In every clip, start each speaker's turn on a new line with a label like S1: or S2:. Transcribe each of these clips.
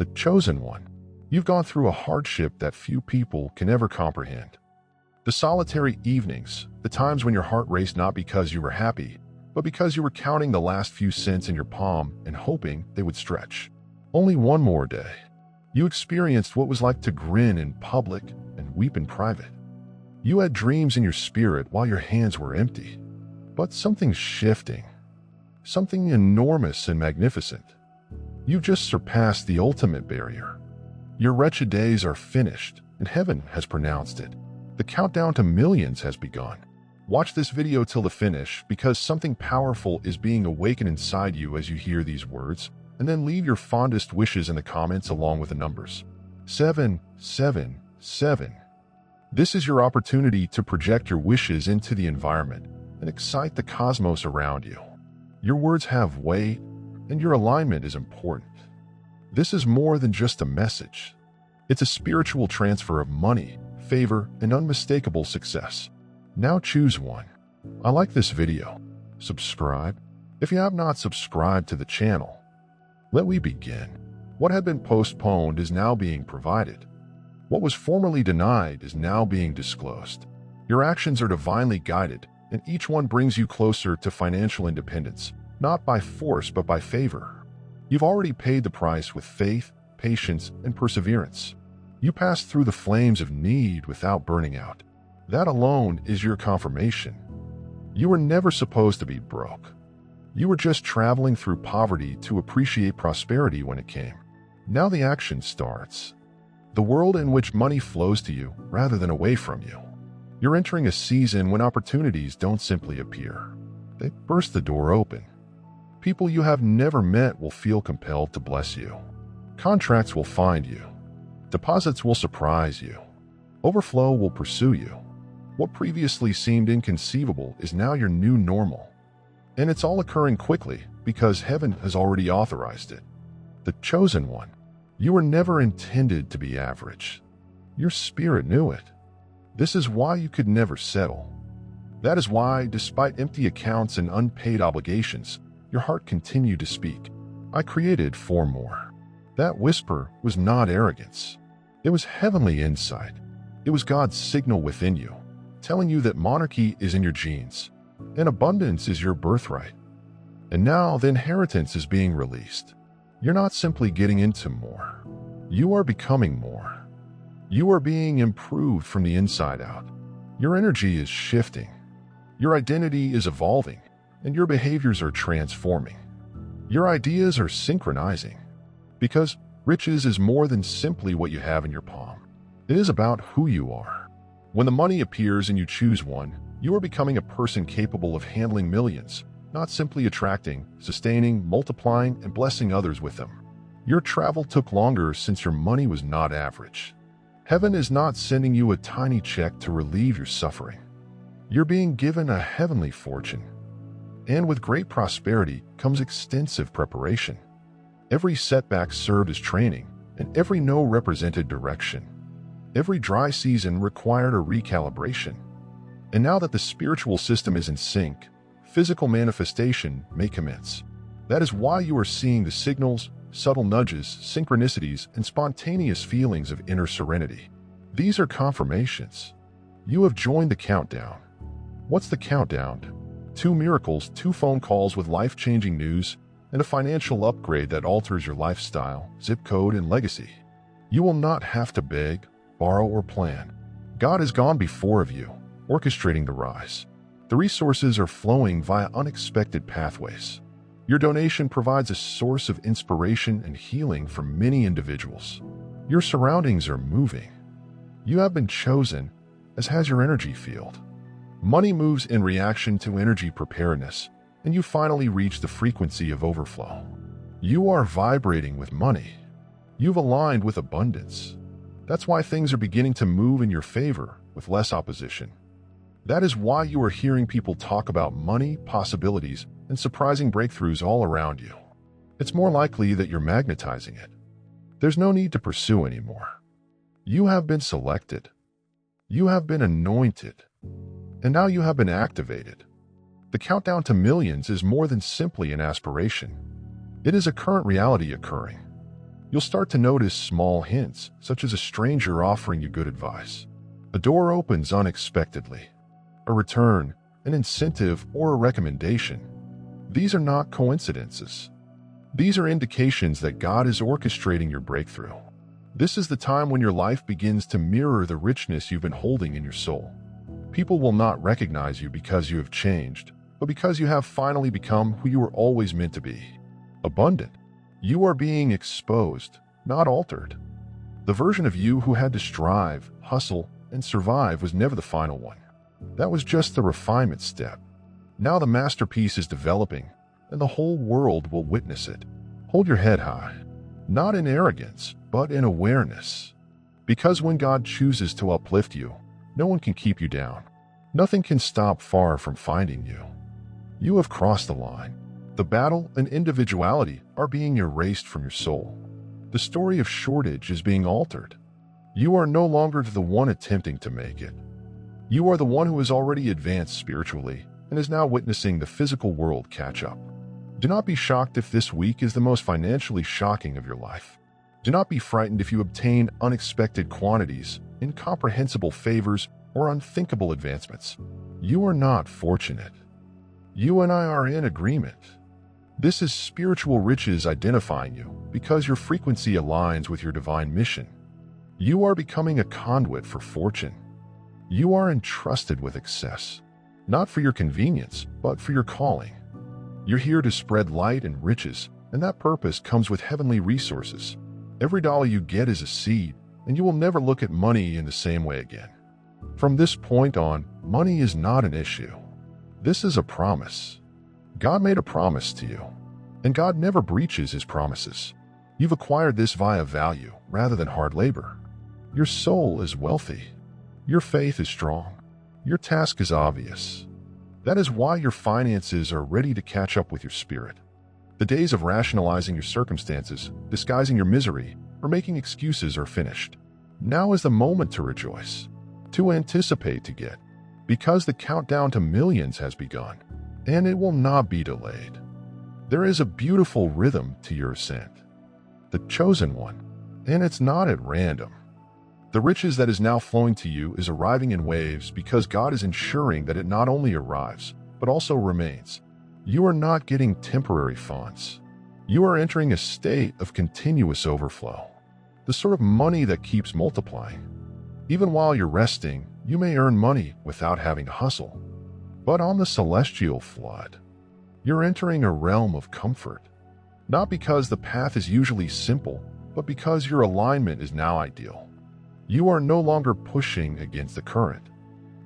S1: the chosen one. You've gone through a hardship that few people can ever comprehend. The solitary evenings, the times when your heart raced not because you were happy, but because you were counting the last few cents in your palm and hoping they would stretch. Only one more day. You experienced what was like to grin in public and weep in private. You had dreams in your spirit while your hands were empty. But something's shifting. Something enormous and magnificent. You've just surpassed the ultimate barrier. Your wretched days are finished, and heaven has pronounced it. The countdown to millions has begun. Watch this video till the finish, because something powerful is being awakened inside you as you hear these words, and then leave your fondest wishes in the comments along with the numbers. 777. This is your opportunity to project your wishes into the environment and excite the cosmos around you. Your words have weight, and your alignment is important. This is more than just a message. It's a spiritual transfer of money, favor, and unmistakable success. Now choose one. I like this video. Subscribe. If you have not subscribed to the channel, let we begin. What had been postponed is now being provided. What was formerly denied is now being disclosed. Your actions are divinely guided, and each one brings you closer to financial independence, not by force but by favor. You've already paid the price with faith, patience, and perseverance. You passed through the flames of need without burning out. That alone is your confirmation. You were never supposed to be broke. You were just traveling through poverty to appreciate prosperity when it came. Now the action starts. The world in which money flows to you rather than away from you. You're entering a season when opportunities don't simply appear. They burst the door open. People you have never met will feel compelled to bless you. Contracts will find you. Deposits will surprise you. Overflow will pursue you. What previously seemed inconceivable is now your new normal. And it's all occurring quickly because heaven has already authorized it. The chosen one. You were never intended to be average. Your spirit knew it. This is why you could never settle. That is why, despite empty accounts and unpaid obligations, your heart continued to speak. I created 4 more. That whisper was not arrogance. It was heavenly insight. It was God's signal within you, telling you that monarchy is in your genes, and abundance is your birthright. And now the inheritance is being released. You're not simply getting into more. You are becoming more. You are being improved from the inside out. Your energy is shifting. Your identity is evolving, and your behaviors are transforming. Your ideas are synchronizing. Because riches is more than simply what you have in your palm. It is about who you are. When the money appears and you choose one, you are becoming a person capable of handling millions, not simply attracting, sustaining, multiplying, and blessing others with them. Your travel took longer since your money was not average. Heaven is not sending you a tiny check to relieve your suffering. You're being given a heavenly fortune. And with great prosperity comes extensive preparation. Every setback served as training, and every no represented direction. Every dry season required a recalibration. And now that the spiritual system is in sync, physical manifestation may commence. That is why you are seeing the signals, subtle nudges, synchronicities, and spontaneous feelings of inner serenity. These are confirmations. You have joined the countdown. What's the countdown? 2 miracles, 2 phone calls with life-changing news, and a financial upgrade that alters your lifestyle, zip code, and legacy. You will not have to beg, borrow, or plan. God has gone before of you, orchestrating the rise. The resources are flowing via unexpected pathways. Your donation provides a source of inspiration and healing for many individuals. Your surroundings are moving. You have been chosen, as has your energy field. Money moves in reaction to energy preparedness, and you finally reach the frequency of overflow. You are vibrating with money. You've aligned with abundance. That's why things are beginning to move in your favor with less opposition. That is why you are hearing people talk about money, possibilities, and surprising breakthroughs all around you. It's more likely that you're magnetizing it. There's no need to pursue anymore. You have been selected. You have been anointed. And now you have been activated. The countdown to millions is more than simply an aspiration. It is a current reality occurring. You'll start to notice small hints, such as a stranger offering you good advice. A door opens unexpectedly. A return, an incentive, or a recommendation. These are not coincidences. These are indications that God is orchestrating your breakthrough. This is the time when your life begins to mirror the richness you've been holding in your soul. People will not recognize you because you have changed, but because you have finally become who you were always meant to be. Abundant. You are being exposed, not altered. The version of you who had to strive, hustle, and survive was never the final one. That was just the refinement step. Now the masterpiece is developing, and the whole world will witness it. Hold your head high, not in arrogance, but in awareness. Because when God chooses to uplift you, no one can keep you down. Nothing can stop far from finding you. You have crossed the line. The battle and individuality are being erased from your soul. The story of shortage is being altered. You are no longer the one attempting to make it. You are the one who has already advanced spiritually and is now witnessing the physical world catch up. Do not be shocked if this week is the most financially shocking of your life. Do not be frightened if you obtain unexpected quantities, incomprehensible favors, or unthinkable advancements. You are not fortunate. You and I are in agreement. This is spiritual riches identifying you because your frequency aligns with your divine mission. You are becoming a conduit for fortune. You are entrusted with excess, not for your convenience, but for your calling. You're here to spread light and riches, and that purpose comes with heavenly resources. Every dollar you get is a seed, and you will never look at money in the same way again. From this point on, money is not an issue. This is a promise. God made a promise to you, and God never breaches his promises. You've acquired this via value rather than hard labor. Your soul is wealthy. Your faith is strong. Your task is obvious. That is why your finances are ready to catch up with your spirit. The days of rationalizing your circumstances, disguising your misery, or making excuses are finished. Now is the moment to rejoice, to anticipate to get, because the countdown to millions has begun, and it will not be delayed. There is a beautiful rhythm to your ascent, the chosen one, and it's not at random. The riches that is now flowing to you is arriving in waves because God is ensuring that it not only arrives, but also remains. You are not getting temporary funds. You are entering a state of continuous overflow, the sort of money that keeps multiplying. Even while you're resting, you may earn money without having to hustle. But on the celestial flood, you're entering a realm of comfort, not because the path is usually simple, but because your alignment is now ideal. You are no longer pushing against the current.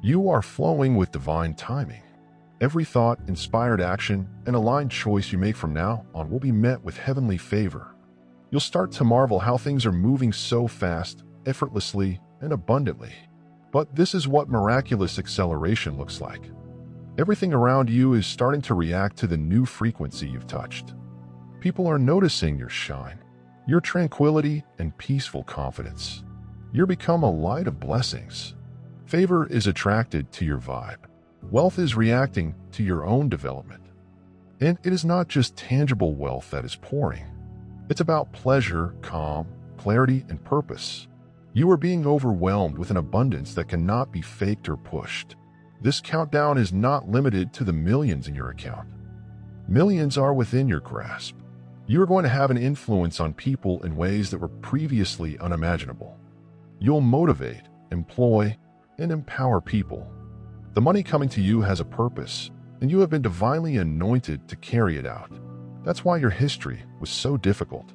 S1: You are flowing with divine timing. Every thought, inspired action, and aligned choice you make from now on will be met with heavenly favor. You'll start to marvel how things are moving so fast, effortlessly, and abundantly. But this is what miraculous acceleration looks like. Everything around you is starting to react to the new frequency you've touched. People are noticing your shine, your tranquility, and peaceful confidence. You're become a light of blessings. Favor is attracted to your vibe. Wealth is reacting to your own development. And it is not just tangible wealth that is pouring. It's about pleasure, calm, clarity, and purpose. You are being overwhelmed with an abundance that cannot be faked or pushed. This countdown is not limited to the millions in your account. Millions are within your grasp. You are going to have an influence on people in ways that were previously unimaginable. You'll motivate, employ, and empower people. The money coming to you has a purpose, and you have been divinely anointed to carry it out. That's why your history was so difficult.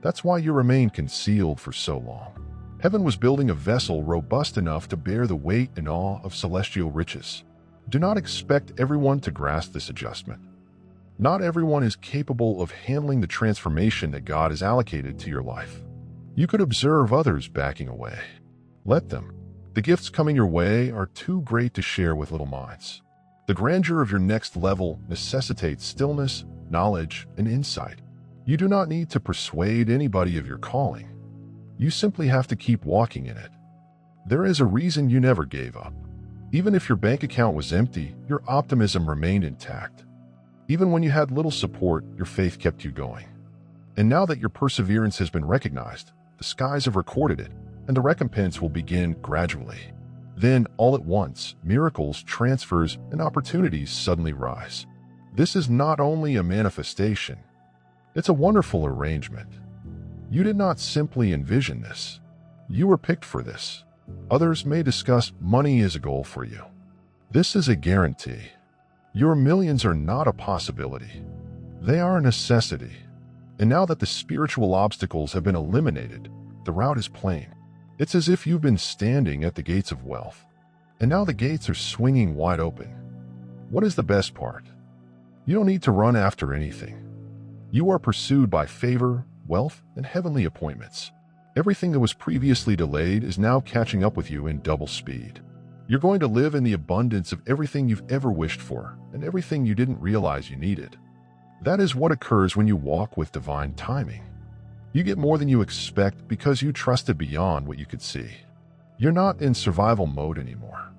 S1: That's why you remained concealed for so long. Heaven was building a vessel robust enough to bear the weight and awe of celestial riches. Do not expect everyone to grasp this adjustment. Not everyone is capable of handling the transformation that God has allocated to your life. You could observe others backing away. Let them. The gifts coming your way are too great to share with little minds. The grandeur of your next level necessitates stillness, knowledge, and insight. You do not need to persuade anybody of your calling. You simply have to keep walking in it. There is a reason you never gave up. Even if your bank account was empty, your optimism remained intact. Even when you had little support, your faith kept you going. And now that your perseverance has been recognized, the skies have recorded it, and the recompense will begin gradually. Then, all at once, miracles, transfers, and opportunities suddenly rise. This is not only a manifestation, it's a wonderful arrangement. You did not simply envision this. You were picked for this. Others may discuss money as a goal for you. This is a guarantee. Your millions are not a possibility. They are a necessity. And now that the spiritual obstacles have been eliminated, the route is plain. It's as if you've been standing at the gates of wealth, and now the gates are swinging wide open. What is the best part? You don't need to run after anything. You are pursued by favor, wealth, and heavenly appointments. Everything that was previously delayed is now catching up with you in double speed. You're going to live in the abundance of everything you've ever wished for and everything you didn't realize you needed. That is what occurs when you walk with divine timing. You get more than you expect because you trusted beyond what you could see. You're not in survival mode anymore.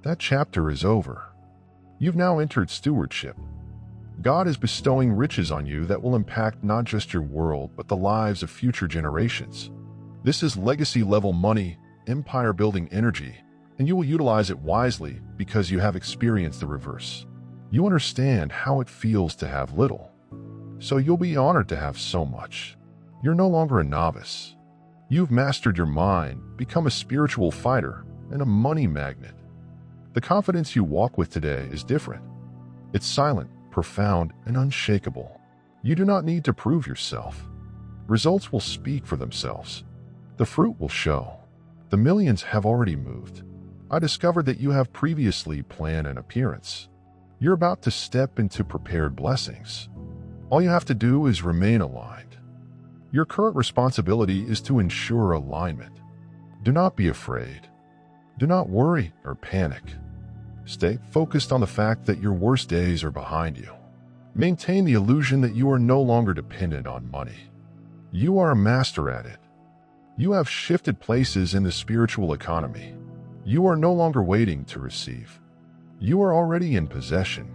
S1: That chapter is over. You've now entered stewardship. God is bestowing riches on you that will impact not just your world, but the lives of future generations. This is legacy-level money, empire-building energy, and you will utilize it wisely because you have experienced the reverse. You understand how it feels to have little, so you'll be honored to have so much. You're no longer a novice. You've mastered your mind, become a spiritual fighter, and a money magnet. The confidence you walk with today is different. It's silent, profound, and unshakable. You do not need to prove yourself. Results will speak for themselves. The fruit will show. The millions have already moved. I discovered that you have previously planned an appearance. You're about to step into prepared blessings. All you have to do is remain aligned. Your current responsibility is to ensure alignment. Do not be afraid. Do not worry or panic. Stay focused on the fact that your worst days are behind you. Maintain the illusion that you are no longer dependent on money. You are a master at it. You have shifted places in the spiritual economy. You are no longer waiting to receive. You are already in possession.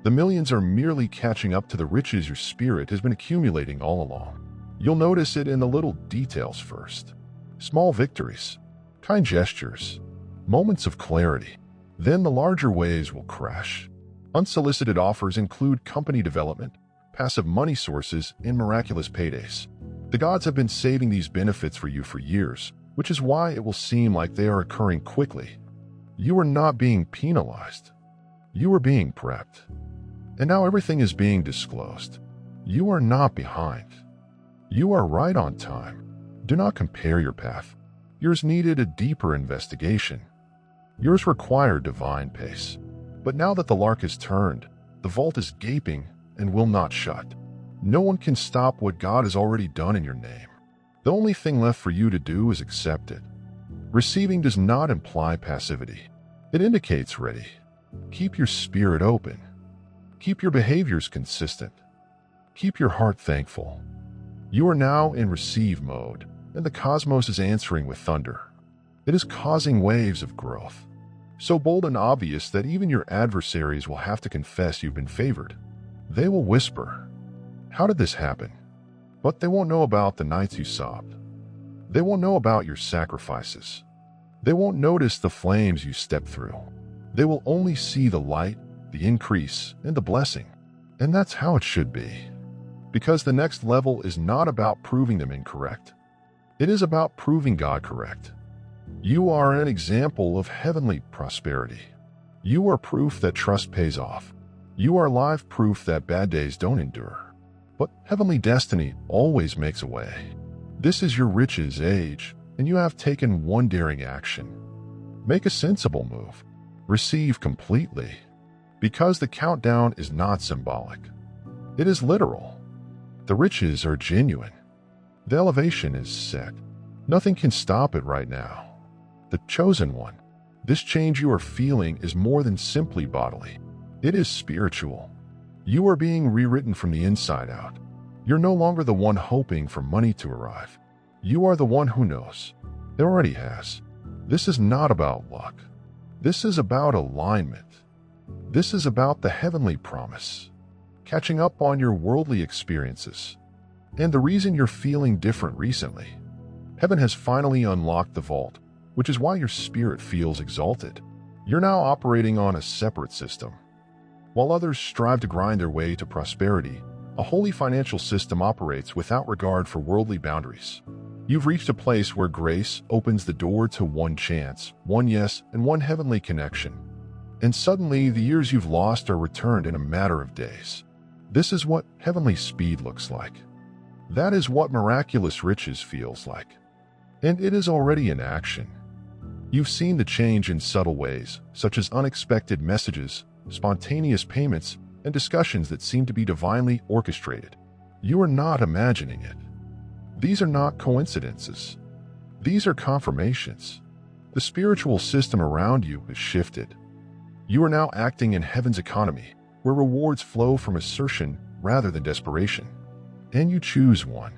S1: The millions are merely catching up to the riches your spirit has been accumulating all along. You'll notice it in the little details first. Small victories, kind gestures, moments of clarity. Then the larger waves will crash. Unsolicited offers include company development, passive money sources, and miraculous paydays. The gods have been saving these benefits for you for years, which is why it will seem like they are occurring quickly. You are not being penalized. You are being prepped. And now everything is being disclosed. You are not behind. You are right on time. Do not compare your path. Yours needed a deeper investigation. Yours required divine pace. But now that the lark is turned, the vault is gaping and will not shut. No one can stop what God has already done in your name. The only thing left for you to do is accept it. Receiving does not imply passivity. It indicates ready. Keep your spirit open. Keep your behaviors consistent. Keep your heart thankful. You are now in receive mode, and the cosmos is answering with thunder. It is causing waves of growth. So bold and obvious that even your adversaries will have to confess you've been favored. They will whisper, "How did this happen?" But they won't know about the nights you sobbed. They won't know about your sacrifices. They won't notice the flames you stepped through. They will only see the light, the increase, and the blessing. And that's how it should be. Because the next level is not about proving them incorrect. It is about proving God correct. You are an example of heavenly prosperity. You are proof that trust pays off. You are live proof that bad days don't endure. But heavenly destiny always makes a way. This is your riches age, and you have taken one daring action. Make a sensible move. Receive completely. Because the countdown is not symbolic. It is literal. The riches are genuine. The elevation is set. Nothing can stop it right now. The chosen one. This change you are feeling is more than simply bodily. It is spiritual. You are being rewritten from the inside out. You're no longer the one hoping for money to arrive. You are the one who knows. It already has. This is not about luck. This is about alignment. This is about the heavenly promise. Catching up on your worldly experiences. And the reason you're feeling different recently, heaven has finally unlocked the vault, which is why your spirit feels exalted. You're now operating on a separate system. While others strive to grind their way to prosperity, a holy financial system operates without regard for worldly boundaries. You've reached a place where grace opens the door to one chance, one yes, and one heavenly connection. And suddenly, the years you've lost are returned in a matter of days. This is what heavenly speed looks like. That is what miraculous riches feels like. And it is already in action. You've seen the change in subtle ways, such as unexpected messages, spontaneous payments, and discussions that seem to be divinely orchestrated. You are not imagining it. These are not coincidences. These are confirmations. The spiritual system around you has shifted. You are now acting in heaven's economy, where rewards flow from assertion rather than desperation. And you choose one.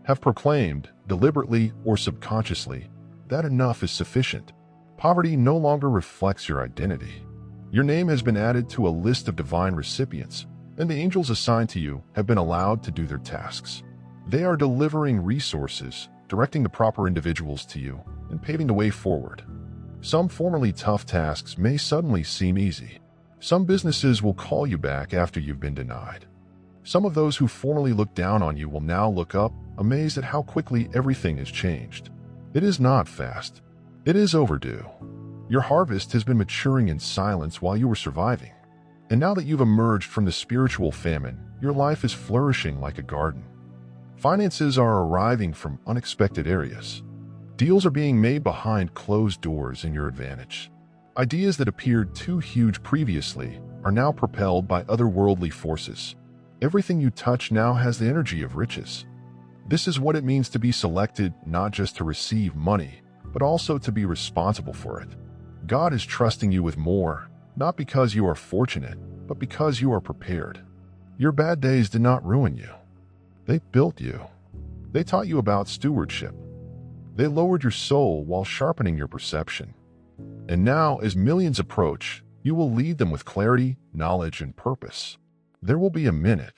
S1: Have proclaimed, deliberately or subconsciously, that enough is sufficient. Poverty no longer reflects your identity. Your name has been added to a list of divine recipients, and the angels assigned to you have been allowed to do their tasks. They are delivering resources, directing the proper individuals to you, and paving the way forward. Some formerly tough tasks may suddenly seem easy. Some businesses will call you back after you've been denied. Some of those who formerly looked down on you will now look up, amazed at how quickly everything has changed. It is not fast. It is overdue. Your harvest has been maturing in silence while you were surviving. And now that you've emerged from the spiritual famine, your life is flourishing like a garden. Finances are arriving from unexpected areas. Deals are being made behind closed doors in your advantage. Ideas that appeared too huge previously are now propelled by otherworldly forces. Everything you touch now has the energy of riches. This is what it means to be selected not just to receive money, but also to be responsible for it. God is trusting you with more, not because you are fortunate, but because you are prepared. Your bad days did not ruin you. They built you. They taught you about stewardship. They lowered your soul while sharpening your perception. And now, as millions approach, you will lead them with clarity, knowledge, and purpose. There will be a minute.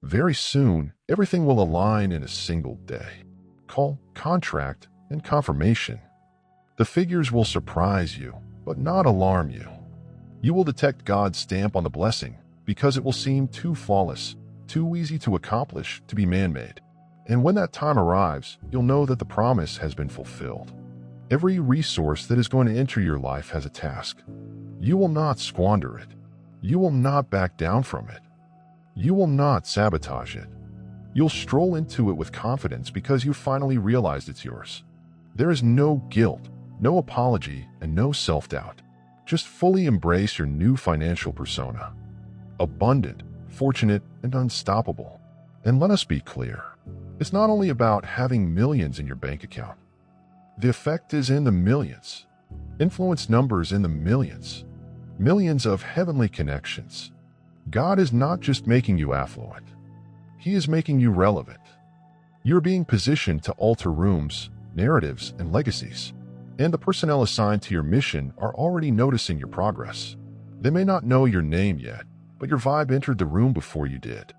S1: Very soon, everything will align in a single day. Call, contract, and confirmation. The figures will surprise you, but not alarm you. You will detect God's stamp on the blessing because it will seem too flawless, too easy to accomplish to be man-made. And when that time arrives, you'll know that the promise has been fulfilled. Every resource that is going to enter your life has a task. You will not squander it. You will not back down from it. You will not sabotage it. You'll stroll into it with confidence because you finally realized it's yours. There is no guilt, no apology, and no self-doubt. Just fully embrace your new financial persona. Abundant, fortunate, and unstoppable. And let us be clear. It's not only about having millions in your bank account. The effect is in the millions. Influence numbers in the millions. Millions of heavenly connections. God is not just making you affluent. He is making you relevant. You're being positioned to alter rooms, narratives, and legacies. And the personnel assigned to your mission are already noticing your progress. They may not know your name yet, but your vibe entered the room before you did.